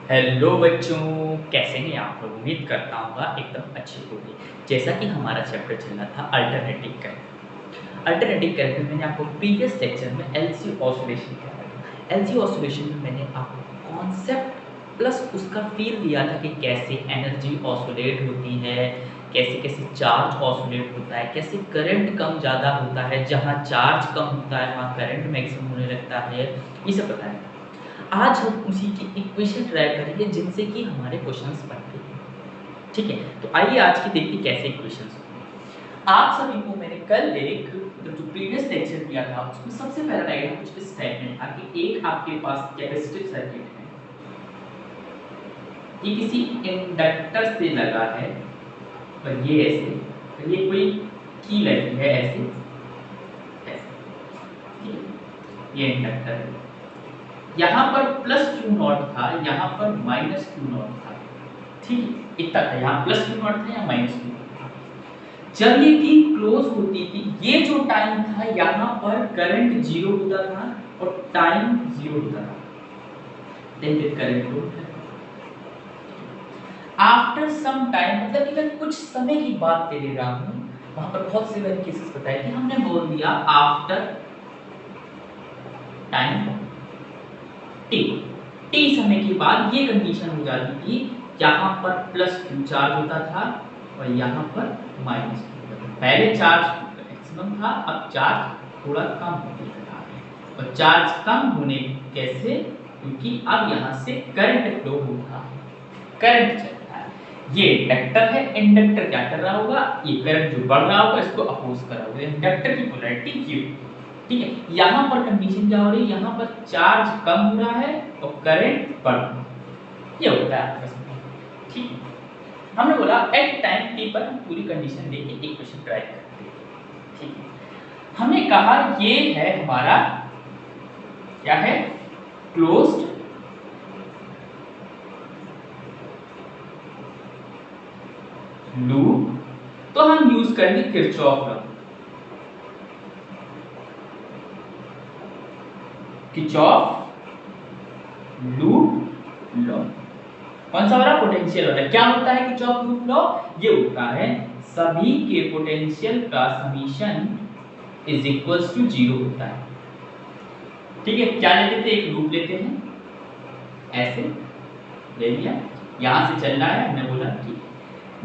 Hello बच्चों, कैसे हैं आप लोग। उम्मीद करता हूँ एकदम अच्छी होगी। जैसा कि हमारा चैप्टर चल रहा था अल्टरनेटिव करंट। अल्टरनेटिव करंट में मैंने आपको प्रीवियस लेक्चर में एलसी ऑसिलेशन कराया था। एलसी ऑसिलेशन में मैंने आपको कॉन्सेप्ट प्लस उसका फील दिया था कि कैसे एनर्जी ऑसिलेट होती है, कैसे कैसे चार्ज ऑसिलेट होता है, कैसे करंट कम ज़्यादा होता है, जहाँ चार्ज कम होता है वहाँ करंट मैक्सिमम होने लगता है, ये सब बताया। आज हम उसी की इक्वेशन ट्राई करेंगे जिनसे कि हमारे क्वेश्चंस बनते हैं। ठीक है, तो आइए आज की देखिए कैसे इक्वेशंस होते हैं। आप सभी को मैंने कल एक जो प्रीवियस लेक्चर दिया था उसमें सबसे पहला डायग्राम कुछ इस टाइप में था कि एक आपके पास कैपेसिटिव सर्किट है, ये किसी इंडक्टर से लगा है और ये ऐसे, और ये कोई की लगी है ऐसे ऐसे, ठीक है, ये इंडक्टर है। यहाँ पर प्लस क्यू नॉट था, यहाँ पर माइनस क्यू नॉट था। ठीक है, इतना था, यहाँ प्लस क्यू नॉट था, यहाँ माइनस क्यू नॉट था। जब ये की क्लोज होती थी, ये जो टाइम था यहाँ पर करंट जीरो होता था और टाइम जीरो होता था। Then current flow after some time, मतलब कि मैं कुछ समय की बात ले रहा हूँ। वहां पर बहुत से मैंने केसेस बताए कि हमने बोल दिया आफ्टर टाइम टी, टी समय के बाद ये कंडीशन हो जाती थी, यहाँ पर प्लस क्यू चार्ज होता था और यहाँ पर माइनस क्यू होता था। पहले चार्ज मैक्सिमम था, अब चार्ज थोड़ा कम होने लगा है। और चार्ज कम होने कैसे, क्योंकि अब यहाँ से करंट फ्लो होता है, करंट चल रहा है। ये इंडक्टर है, इंडक्टर क्या कर रहा होगा, ये करंट जो बढ़ रहा होगा इसको अपोज कर रहा होगा। इंडक्टर की पोलैरिटी ये, ठीक है। यहाँ पर कंडीशन क्या हो रही है, यहाँ पर चार्ज कम हो रहा है और करंट बढ़ रहा है, ये होता है आपका समय। ठीक है, हमने बोला एट टाइम टी पर हम पूरी कंडीशन लेके एक क्वेश्चन ट्राई करते हैं। ठीक है, हमने कहा ये है हमारा क्या है, क्लोज्ड लूप। तो हम यूज करेंगे Kirchhoff law, Kirchhoff loop law. कौन सा वाला, पोटेंशियल वाला। क्या होता है किरचॉफ लूप लॉ, ये होता है सभी के पोटेंशियल का summation is equals to zero होता है। ठीक है, क्या लेते थे, एक लूप लेते हैं, ऐसे ले लिया, यहां से चल रहा है, हमने बोला कि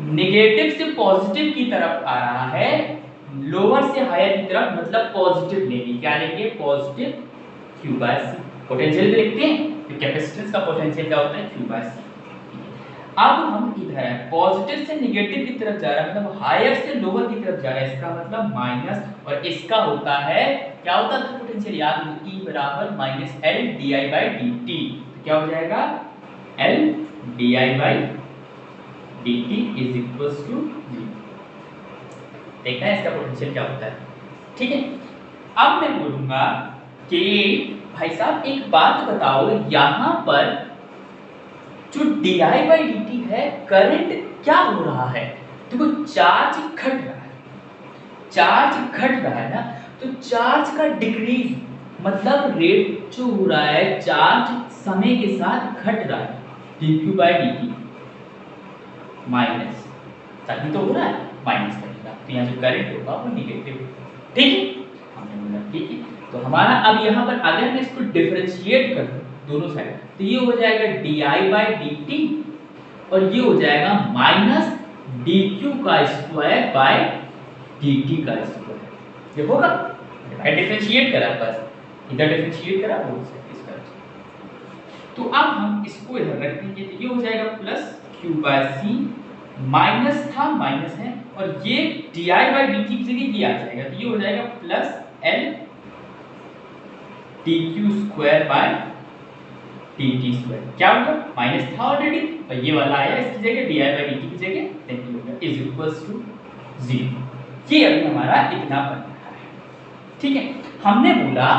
नेगेटिव से पॉजिटिव की तरफ आ रहा है, लोअर से हायर की तरफ, मतलब पॉजिटिव लेंगे। क्या लेंगे, positive Q by C. Potential लिखते हैं तो कैपेसिटेंस का पोटेंशियल क्या होता है, क्यू बाय सी। अब हम इधर है, पॉजिटिव से नेगेटिव की तरफ जा रहा है, मतलब हायर से लोअर की तरफ जा रहा है, इसका मतलब माइनस। और इसका होता है, क्या होता था पोटेंशियल, याद हो, E बराबर minus L D I by D T. तो क्या हो जाएगा, L D I by D T is equal to zero. देखना है इसका पोटेंशियल क्या होता है। ठीक है, अब मैं बोलूंगा कि भाई साहब एक बात बताओ, यहां पर जो di बाई dt है, करंट क्या हो रहा है, देखो चार्ज घट रहा है, चार्ज घट रहा है ना, तो चार्ज का डिक्रीज मतलब रेट जो हो रहा है, चार्ज समय के साथ घट रहा है, dq बाई dt माइनस, तभी तो हो रहा है, माइनस करेगा तो यहाँ जो करंट होगा वो निगेटिव। ठीक है, हमने बोला ठीक है। तो हमारा अब यहाँ पर अगर मैं इसको डिफरेंशिएट कर दूं दोनों साइड, तो ये हो जाएगा di बाई dt और ये हो जाएगा माइनस dq का स्क्वायर बाय dt का स्क्वायर। ये होगा, डिफरेंशिएट करा, बस इधर डिफरेंशिएट करा, वो इसका। तो अब हम इसको इधर रख देंगे, तो ये हो जाएगा plus q by c, minus था माइनस है, और ये di बाई dt की जगह ये आ जाएगा, तो ये हो जाएगा plus l dq square by dt square. क्या होगा, माइनस था ऑलरेडी और ये वाला आया इसकी जगह, di बाई dt की जगह, देन ये होगा इज इक्वल्स टू 0। ये अभी हमारा इतना बन रहा है। ठीक है, हमने बोला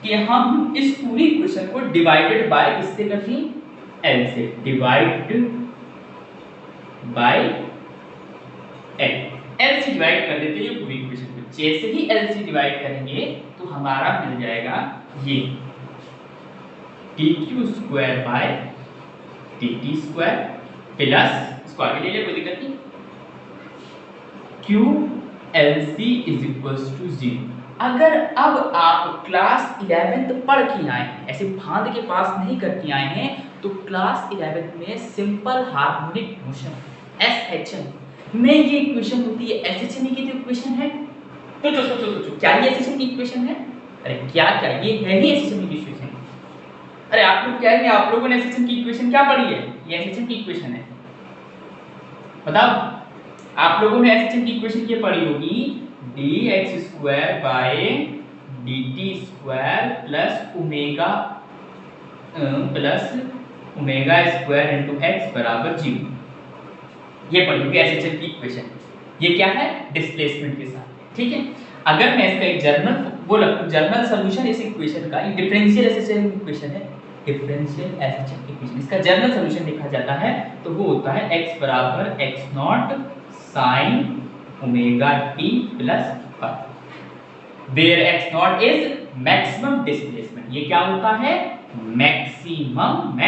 कि हम इस पूरी इक्वेशन को डिवाइडेड बाय किससे कर दें, l से, डिवाइड बाय l, l से डिवाइड कर देते हैं ये पूरी इक्वेशन को। जैसे ही l से डिवाइड करेंगे तो हमारा मिल जाएगा ये dq square by dt square plus, इसको आगे ले ले कोई दिक्कत नहीं, QLC इज इक्वल्स टू 0। अगर अब आप क्लास 11th पढ़ के आए हैं, ऐसे फांद के पास नहीं करके आए हैं, तो क्लास 11th में सिंपल हार्मोनिक मोशन SHM में ये इक्वेशन होती है। SHM की जो इक्वेशन है, सोचो क्या ये SHM की इक्वेशन है? अरे क्या ये है ही SHM की इक्वेशन। अरे आप लोग कहेंगे आप लोगों ने SHM की इक्वेशन क्या पढ़ी है? ये SHM की इक्वेशन है, बताओ आप लोगों ने SHM की इक्वेशन क्या पढ़ी होगी? dx square by dt square plus omega square into x बराबर 0, ये पढ़ी होगी SHM की इक्वेशन। ये क्या है? डिस्प्लेसमेंट के साथ, ठीक है। अगर मैं इसका एक जर्नल सॉल्यूशन इस इक्वेशन का, डिफरेंशियल SHM इक्वेशन है, डिफरेंशियल SHM इक्वेशन, इसका जर्नल सॉल्यूशन लिखा जाता है तो वो होता है x बराबर x naught sin omega t plus phi, where x naught is maximum displacement. ये क्या होता है? Maximum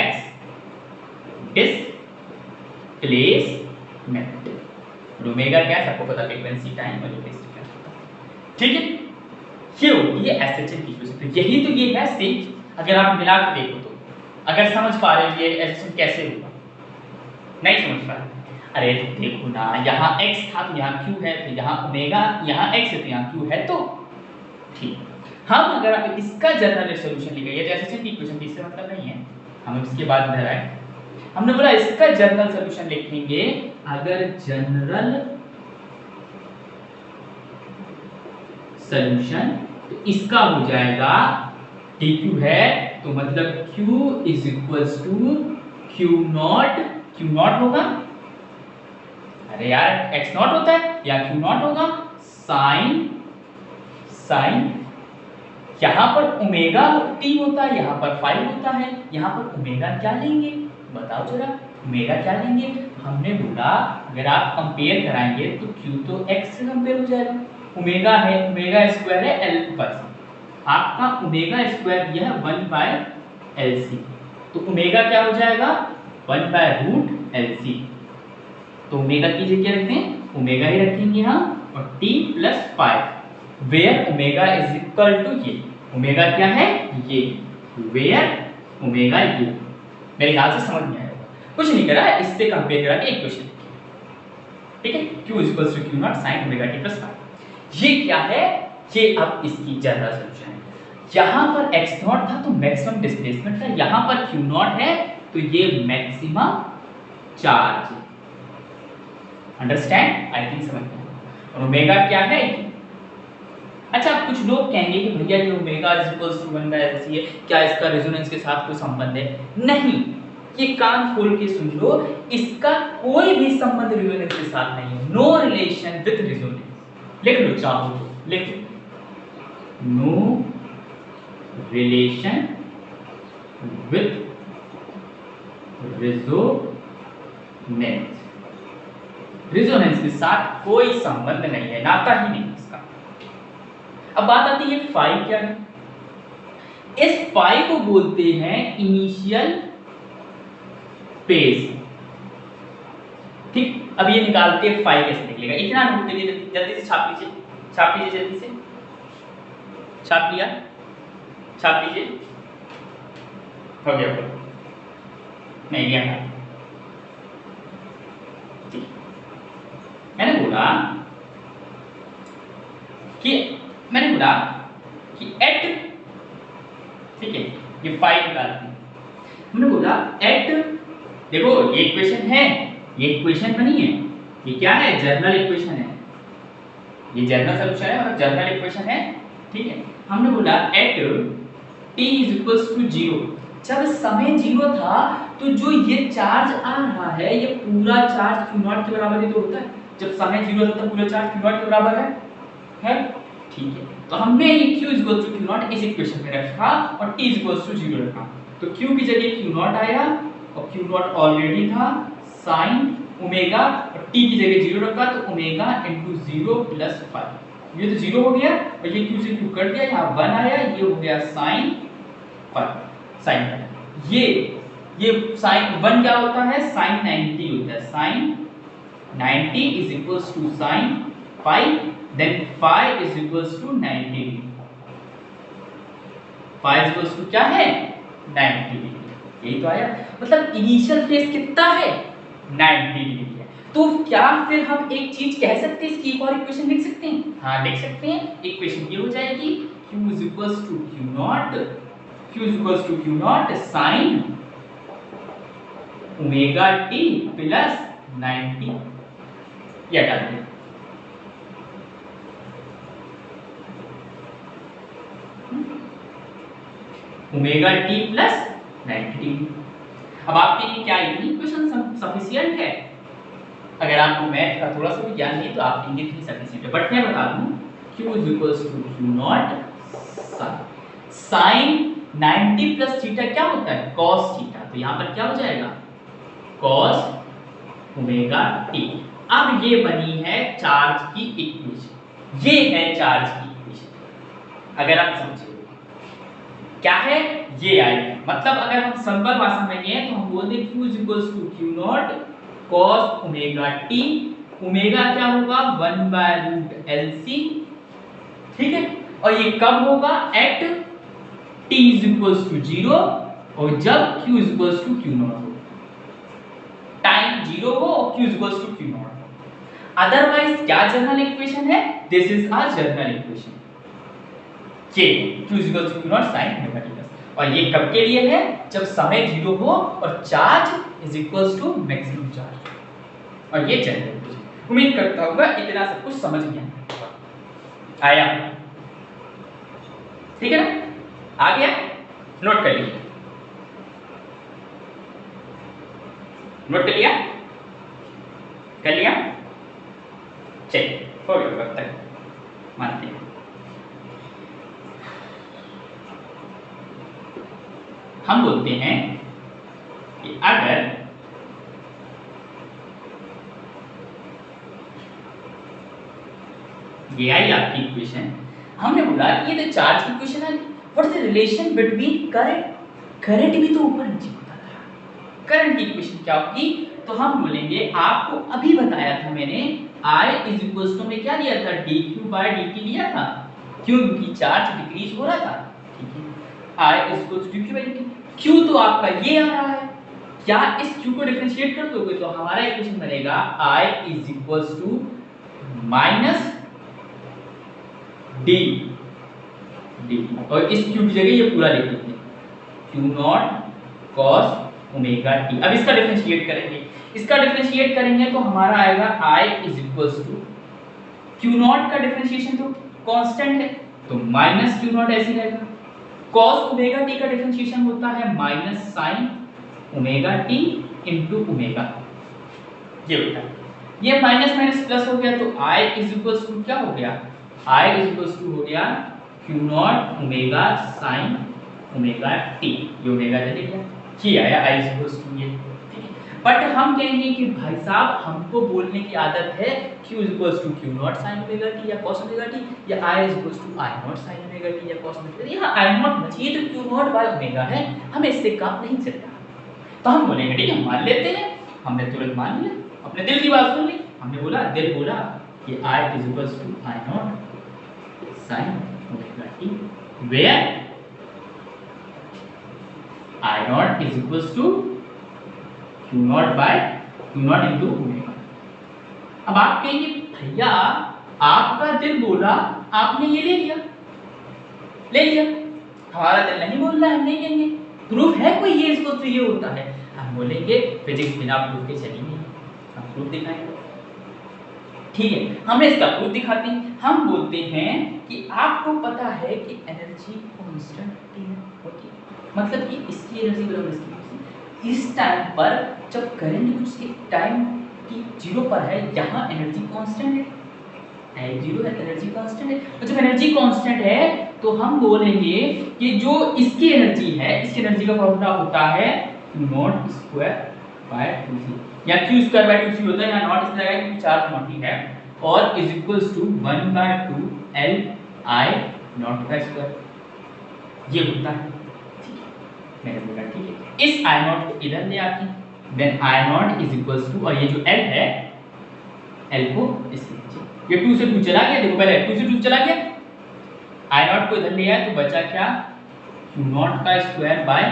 displacement. ओमेगा क्या है सबको पता, फ्रीक्वेंसी टाइम वेलोसिटी, ठीक है। ये SHM की इक्वेशन, तो यही तो ये है सेम। अगर आप मिला के देखो तो अगर समझ पा रहे हैं ये SHM कैसे होगा, नहीं समझ पा रहे, अरे देखो ना, यहाँ x था तो यहाँ q है, तो यहाँ ओमेगा, यहाँ x है तो यहाँ q है, तो ठीक। हम अगर आप इसका जनरल सॉल्यूशन लिखेंगे, ये SHM की इक्वेशन की, इससे मतलब नहीं है, हम इसके बाद इधर आए, हमने बोला इसका जनरल सॉल्यूशन लिखेंगे। अगर जनरल सॉल्यूशन तो इसका हो जाएगा dq है तो मतलब q is equals to q naught होगा, अरे यार x नॉट होता है या q नॉट होगा, साइन यहाँ पर ओमेगा t होता है, यहाँ पर फाई होता है, यहाँ पर ओमेगा क्या लेंगे बताओ जरा, ओमेगा क्या लेंगे? हमने बोला अगर आप कंपेयर कराएंगे तो q तो x से कंपेयर हो जाएगा, ओमेगा है, ओमेगा स्क्वायर है l पर, आपका ओमेगा स्क्वायर यह 1 बाय LC, तो ओमेगा क्या हो जाएगा 1 बाय रूट LC, तो ओमेगा की जगह क्या रखते हैं? ओमेगा ही रखेंगे हम, और t plus phi, where omega is equal to ये, ओमेगा क्या है ये, वेयर ओमेगा ये। मेरे ख्याल से समझ में आया, कुछ नहीं करा, इससे कंपेयर करा के इक्वेशन, ठीक है। q is equal to q naught sin omega t plus phi, ये क्या है? ये अब इसकी जनरल सॉल्यूशन है। यहाँ पर x नॉट था तो मैक्सिमम डिस्प्लेसमेंट था, यहाँ पर q नॉट है तो ये maximum charge, understand? I think समझ में। और ओमेगा क्या है? अच्छा, कुछ लोग कहेंगे कि भैया ये omega is equals to 1 by LC है, क्या इसका रेजोनेंस के साथ कोई संबंध है? नहीं, ये कान खोल के सुन लो, इसका कोई भी संबंध रेजोनेंस के साथ नहीं है, नो रिलेशन विद रेजोनेंस। लिख लो चाहो तो, लिख no relation with resonance, resonance के साथ कोई संबंध नहीं है, नाता ही नहीं इसका। अब बात आती है फाई क्या है? इस फाई को बोलते हैं इनिशियल फेज, ठीक। अब ये निकालते हैं फाई कैसे निकलेगा, इतना नोट करिए, जल्दी से छाप लीजिए, छाप लीजिए, जल्दी से छाप लिया, छाप लीजिए, हो गया, नहीं लिया था। मैंने बोला कि एट, ठीक है, ये फाइव निकालते हैं। हमने बोला एट, देखो ये इक्वेशन है, ये इक्वेशन बनी है, ये क्या है? जर्नल इक्वेशन है, ये जर्नल सॉल्यूशन है और जर्नल इक्वेशन है, ठीक है। हमने बोला at t is equals to 0, जब समय 0 था तो जो ये चार्ज आ रहा है ये पूरा चार्ज q नॉट के बराबर ही तो होता है, जब समय 0 था तो पूरा चार्ज q नॉट के बराबर है, ठीक है। तो हमने ये q is equal to q naught इस इक्वेशन में रखा और t इज इक्वल टू 0 रखा, तो q की जगह q नॉट आया और q नॉट ऑलरेडी था sin ओमेगा, और t की जगह 0 रखा तो ओमेगा इनटू 0 प्लस 5, ये तो 0 हो गया और ये q से q कट गया, यहाँ 1 आया, ये हो गया sin 5, sin 5। ये ये साइन 1 क्या होता है, साइन 90 होता है, sine 90 is equals to sine phi, then phi is equals to 90, phi equals to क्या है 90 डिग्री। यही तो आया, मतलब इनिशियल फेज कितना है 90 डिग्री है। तो क्या फिर हम एक चीज कह सकते हैं, इसकी एक और इक्वेशन लिख सकते हैं? हाँ लिख सकते हैं। इक्वेशन ये हो जाएगी q is equals to q naught, q is equals to q naught sine omega t plus 90, ये हटा दें। Omega T plus 90। अब आपके लिए क्या इतनी इक्वेशन सफिशिएंट है? अगर आपको मैथ का थोड़ा सा भी ज्ञान नहीं तो आप कहेंगे कि सफिशिएंट है, बट मैं बता दूं q is equals to q naught sine 90 plus theta क्या होता है cos थीटा, तो यहां पर क्या हो जाएगा cos ओमेगा टी। अब ये बनी है चार्ज की इक्वेशन, ये है चार्ज की इक्वेशन। अगर आप समझे क्या है ये आई, मतलब अगर हम सिंपल भाषा में ये तो हम बोल दें q is equals to q naught cos omega t, omega क्या होगा 1/√LC, ठीक है। और ये कब होगा at t is equals to 0 और जब q is equals to q naught हो, टाइम 0 हो और q is equals to q naught हो। अदरवाइज क्या जनरल इक्वेशन है, this is a general equation k q is equals to q naught sin omega t plus, और ये कब के लिए है जब समय 0 हो और charge is equals to maximum charge, और ये जनरल इक्वेशन। उम्मीद करता हूं इतना सब कुछ समझ गया आया, ठीक है ना, आ गया, नोट कर लीजिए, नोट कर लिया, कर लिया, चलिए हो गया कब तक मानते हैं। हम बोलते हैं कि अगर ये आई आपकी इक्वेशन, हमने बोला कि ये तो चार्ज की इक्वेशन है, what is the relation between current, current भी तो ऊपर नीचे होता था, करंट की इक्वेशन क्या होगी, तो हम बोलेंगे आपको अभी बताया था मैंने I इज इक्वल्स टू में क्या लिया था dq/dt लिया था, क्योंकि चार्ज डिक्रीज हो रहा था, ठीक है। I is equals to dq/dt, q तो आपका ये आ रहा है, क्या इस q को डिफरेंशिएट कर दोगे तो हमारा इक्वेशन बनेगा I is equals to minus D, और इस q की जगह ये पूरा लिख देते हैं q naught cos omega t। अब इसका डिफरेंशिएट करेंगे, इसका डिफरेंशिएट करेंगे तो हमारा आएगा I is equals to q naught का डिफरेंशिएशन तो कांस्टेंट है तो माइनस q नॉट ऐसे रहेगा, cos ओमेगा t का डिफरेंशिएशन होता है minus sin omega t into omega, ये होता है, ये माइनस माइनस प्लस हो गया तो I इज इक्वल्स टू क्या हो गया, I इज इक्वल्स टू हो गया q not omega sin omega t, ये ओमेगा ले लिया, ये आया I इज इक्वल्स टू ये, ठीक है। बट हम कहेंगे कि भाई साहब हमको बोलने की आदत है q is equals to q naught sin omega t या cos ओमेगा t, या I is equals to I naught sin omega t या cos ओमेगा t, यहाँ I नॉट बची तो q नॉट बाय ओमेगा है, हमें इससे काम नहीं चलता, तो हम बोलेंगे ठीक है मान लेते हैं, हमने तुरंत मान लिया, अपने दिल की बात सुन ली, हमने बोला दिल बोला कि I is equals to I naught sin omega t, where I naught is equals to q naught by q naught into omega. अब आप कहेंगे भैया आपका दिल बोला आपने ये ले लिया, ले लिया, हमारा दिल नहीं बोल रहा है, हम नहीं कहेंगे प्रूफ है कोई ये इसको तो ये होता है, हम बोलेंगे फिजिक्स बिना प्रूफ के चली नहीं, हम प्रूफ दिखाएंगे, ठीक है। हमने इसका प्रूफ दिखाते हैं, हम बोलते हैं कि आपको पता है कि एनर्जी कांस्टेंट होती है, मतलब कि इसकी एनर्जी बराबर इसकी एनर्जी, इस टाइम पर जब करंट उसके टाइम की 0 पर है, यहाँ एनर्जी कांस्टेंट है, जीरो है, एनर्जी कांस्टेंट है, तो जब एनर्जी कांस्टेंट है तो हम बोलेंगे कि जो इसकी एनर्जी है, इसकी एनर्जी का फॉर्मूला होता है नॉट स्क्वायर बाय 2c, या q स्क्वायर बाय 2c होता है, यहाँ नॉट इसलिए लगाया क्योंकि चार्ज क्वांटिटी है, और is equals to 1/2 L I naught का स्क्वायर, ये होता है, ठीक है। मैंने बोला ठीक है, इस आई नॉट को इधर ले आती, then I naught is equals to, और ये जो एल है, एल को इससे नीचे, ये 2 से 2 चला गया, देखो पहले 2 से 2 चला गया, आई नॉट को इधर ले आया तो बचा क्या, क्यू नॉट का स्क्वायर बाय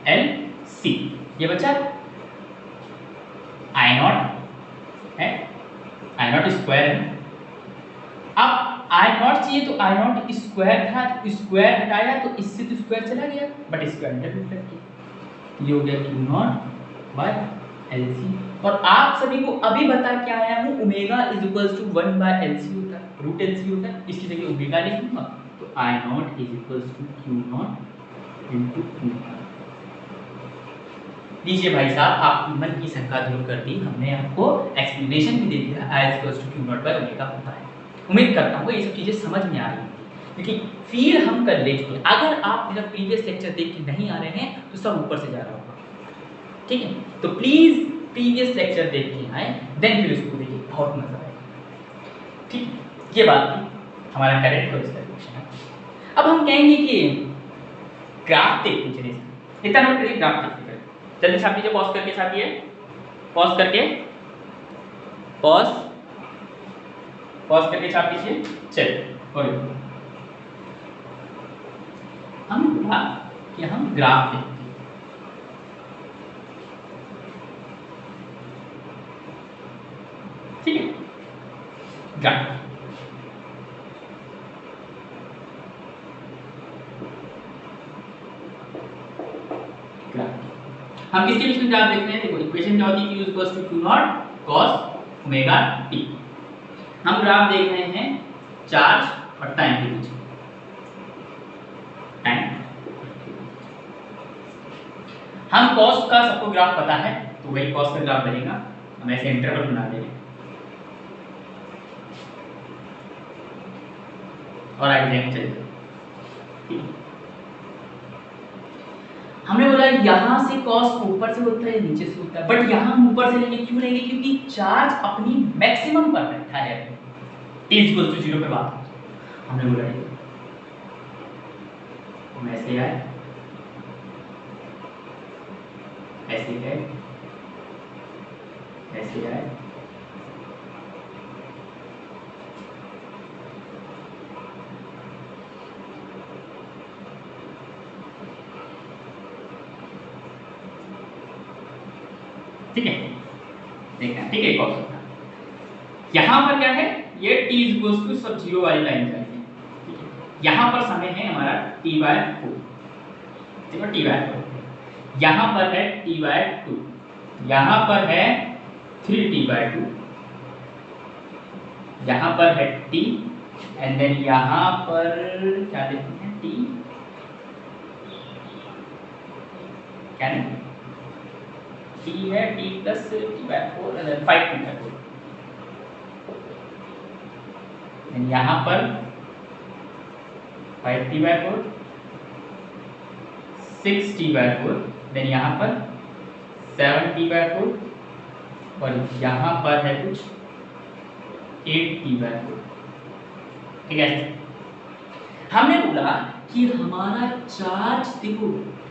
एल सी, ये बचा आई नॉट है, आई नॉट स्क्वायर है। अब आई नॉट चाहिए तो आई नॉट स्क्वायर था, तो स्क्वायर हटाया तो इससे तो स्क्वायर चला गया, बट स्क्वायर अंडर रूट रख दिया, ये हो गया Q naught by L C. और आप सभी को अभी बता के आया हूं omega is equals to 1 by L C होता है, रूट एल सी होता है, इसकी जगह ओमेगा लिख दूंगा, तो I naught is equals to Q naught into Q. लीजिए भाई साहब, आपकी मन की शंका दूर कर दी हमने, आपको एक्सप्लेनेशन भी दे दिया, I is equals to Q naught by omega होता है। उम्मीद करता हूँ ये सब चीजें समझ में आ रही हैं, लेकिन फिर हम कर ले चुके। अगर आप मेरा प्रीवियस लेक्चर देख के नहीं आ रहे हैं तो सब ऊपर से जा रहा होगा, ठीक है, तो प्लीज प्रीवियस लेक्चर देख के आए, देन फिर उसको देखिए, बहुत मजा आएगा, ठीक है। ये बात थी हमारा करेंट और इसका क्वेश्चन है। अब हम कहेंगे कि ग्राफ देखते चलिए, इतना नोट करिए, ग्राफ देखते करें, जल्दी छाप लीजिए, पॉज करके छापिए, पॉज करके, पॉज करके छाप लीजिए, चलिए। और हम बोला कि हम ग्राफ देखते हैं, ठीक है, ग्राफ हम किसके बीच में ग्राफ देखते हैं, देखो इक्वेशन क्या होती है, q equals to q naught cos omega t। हम ग्राफ देख रहे हैं चार्ज और टाइम के बीच में, टाइम, हम cos का सबको ग्राफ पता है, तो वही cos का ग्राफ बनेगा, हम ऐसे इंटरवल बना देंगे और आगे जाएंगे, चलिए। हमने बोला यहां से cos ऊपर से होता है, नीचे से होता है, बट यहां हम ऊपर से लेंगे, क्यों लेंगे, क्योंकि चार्ज अपनी मैक्सिमम पर बैठा है, t इक्वल टू 0 पे बात। हमने बोला हम ऐसे आए, ऐसे है, ऐसे आए, ठीक है, देखना, ठीक है, कौन सा यहां पर क्या है, ये t इक्वल्स टू सब 0 वाली लाइन जाएगी, ठीक है, यहां पर समय है हमारा t/4, देखो t/4, यहां पर है t/2, यहां पर है 3t/2, यहां पर है t, एंड देन यहां पर क्या लिखते हैं, t क्या नहीं, t है t प्लस t/4 and then 5t/4, and यहां पर 5t/4, 6t/4, देन यहां पर 7t/4, और यहां पर है कुछ 8t/4, ठीक है। हमने बोला कि हमारा चार्ज देखो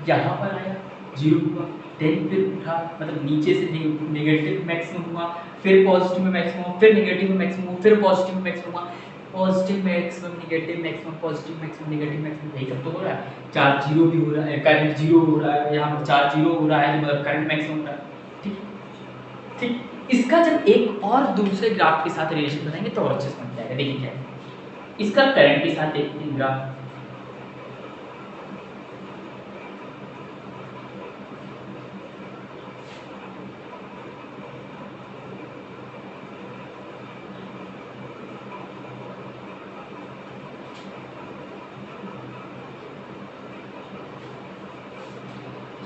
यहां पर आया, 0 हुआ, देन फिर उठा, मतलब नीचे से नेगेटिव मैक्सिमम हुआ, फिर पॉजिटिव में मैक्सिमम, फिर नेगेटिव में मैक्सिमम, फिर पॉजिटिव में मैक्सिमम हुआ, positive maximum, negative maximum, positive maximum, negative maximum, यही सब तो हो रहा है। चार्ज 0 भी हो रहा है, करंट 0 हो रहा है, यहाँ पर चार्ज 0 हो रहा है, मतलब करंट मैक्सिमम हो रहा है, ठीक, ठीक। इसका जब एक और दूसरे ग्राफ के साथ रिलेशन बनाएंगे तो और अच्छे से समझ जाएगा। देखिए क्या है, इसका करंट के साथ एक ग्राफ,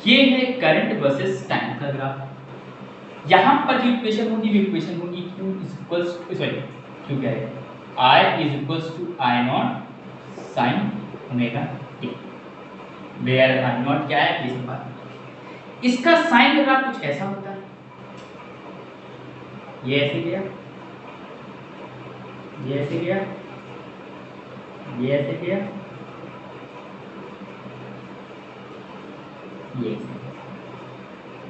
ये है करंट वर्सेस टाइम का ग्राफ। यहां पर जो इक्वेशन होगी वो इक्वेशन होगी q is equals to, sorry q क्या है, i is equals to i naught sin omega t, where i naught क्या है, ये सब बात। इसका साइन का ग्राफ कुछ ऐसा होता है, ये ऐसे गया, ये ऐसे गया, ये ऐसे गया, ये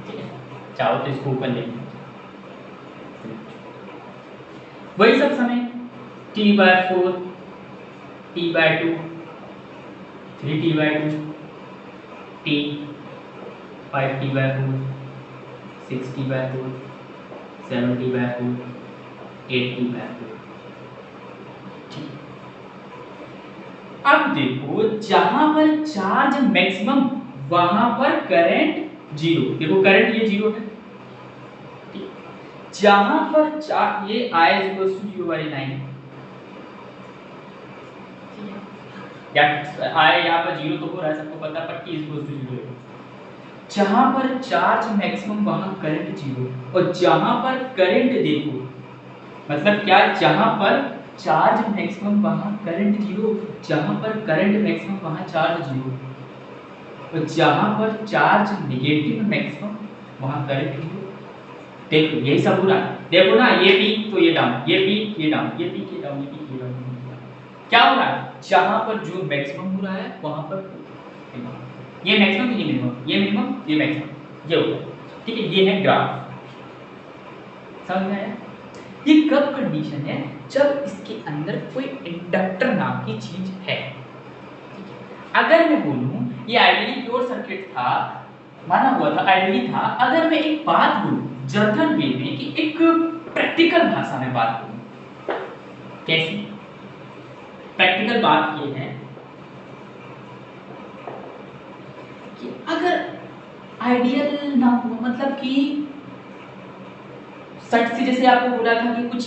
ठीक है, चाहो तो इसको ऊपर ले वही सब समय t/4 t/2 3t/2 t 5t/4 6t/4 7t/4 8t/4। अब देखो जहां पर चार्ज मैक्सिमम वहां पर करंट जीरो, देखो करंट ये जीरो है, जहां पर चार्ज ये I = 0 वाली लाइन या I यहाँ पर जीरो तो हो रहा है सबको पता, पर T = 0 है। जहां पर चार्ज मैक्सिमम वहां करंट जीरो, और जहां पर करंट देखो मतलब क्या, जहां पर चार्ज मैक्सिमम वहां करंट जीरो, जहां पर करंट मैक्सिमम वहां चार्ज जीरो, और जहां पर चार्ज नेगेटिव मैक्सिमम वहां करंट जीरो। देखो यही सब हो रहा है, देखो ना, ये पीक तो ये डाउन, ये पीक ये डाउन, ये पीक ये डाउन, ये पीक ये डाउन। क्या हो रहा है, जहां पर जो मैक्सिमम हो रहा है वहां पर ये मैक्सिमम ये मिनिमम, ये मिनिमम ये मैक्सिमम, ये हो रहा है। ठीक है, ये है ग्राफ, समझ में आया? ये कब कंडीशन है, जब इसके अंदर कोई इंडक्टर नाम की चीज है। अगर मैं बोलूं ये आइडियली प्योर सर्किट था, माना हुआ था, आइडियली था, अगर मैं एक बात बोलूं जनरल वे में कि एक प्रैक्टिकल भाषा में बात करूं, कैसी प्रैक्टिकल बात ये है कि अगर आइडियल ना हो, मतलब कि सट से जैसे आपको बोला था कि कुछ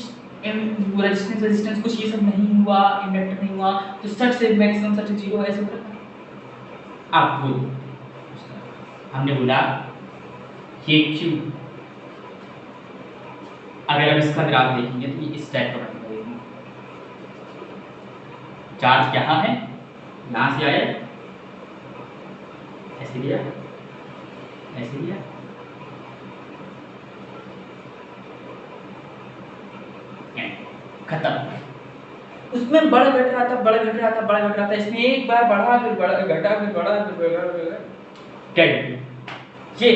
रेजिस्टेंस कुछ ये सब नहीं हुआ, इंडक्टर नहीं हुआ, तो सट से मैक्सिमम सट से जीरो ऐसे हो रहा है। आप बोलो, हमने बोला ये क्यों, अगर हम इसका ग्राफ देखेंगे तो ये इस टाइप का बनेगा। चार्ज यहाँ है, यहाँ से आया, ऐसे लिया, ऐसे लिया, खत्म। उसमें बढ़ घट रहा था, बढ़ घट रहा था, बढ़ घट रहा था, इसमें एक बार बढ़ा फिर बढ़ा, घटा फिर बढ़ा, फिर बढ़ा, क्या ये,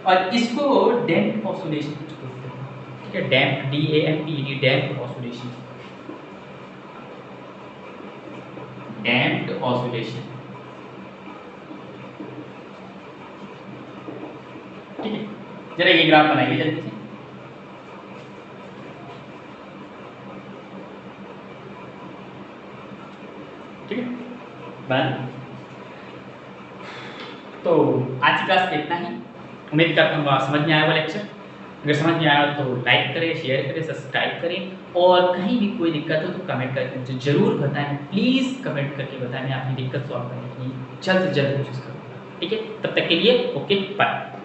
और इसको डैम्प्ड ऑसिलेशन बोलते हैं। ठीक है, damped DAMPD, damped oscillation, damped oscillation. ठीक है, जरा ये ग्राफ बनाइए जल्दी से। ठीक है, बन। तो आज की क्लास में इतना ही, उम्मीद करता हूँ समझ में आया वो लेक्चर। अगर समझ में आया तो लाइक करें, शेयर करें, सब्सक्राइब करें, और कहीं भी कोई दिक्कत हो तो कमेंट करके मुझे ज़रूर बताएं, प्लीज़ कमेंट करके बताएं, मैं आपकी दिक्कत सॉल्व करने की जल्द से जल्द कोशिश करूँगा। ठीक है, तब तक के लिए ओके बाय।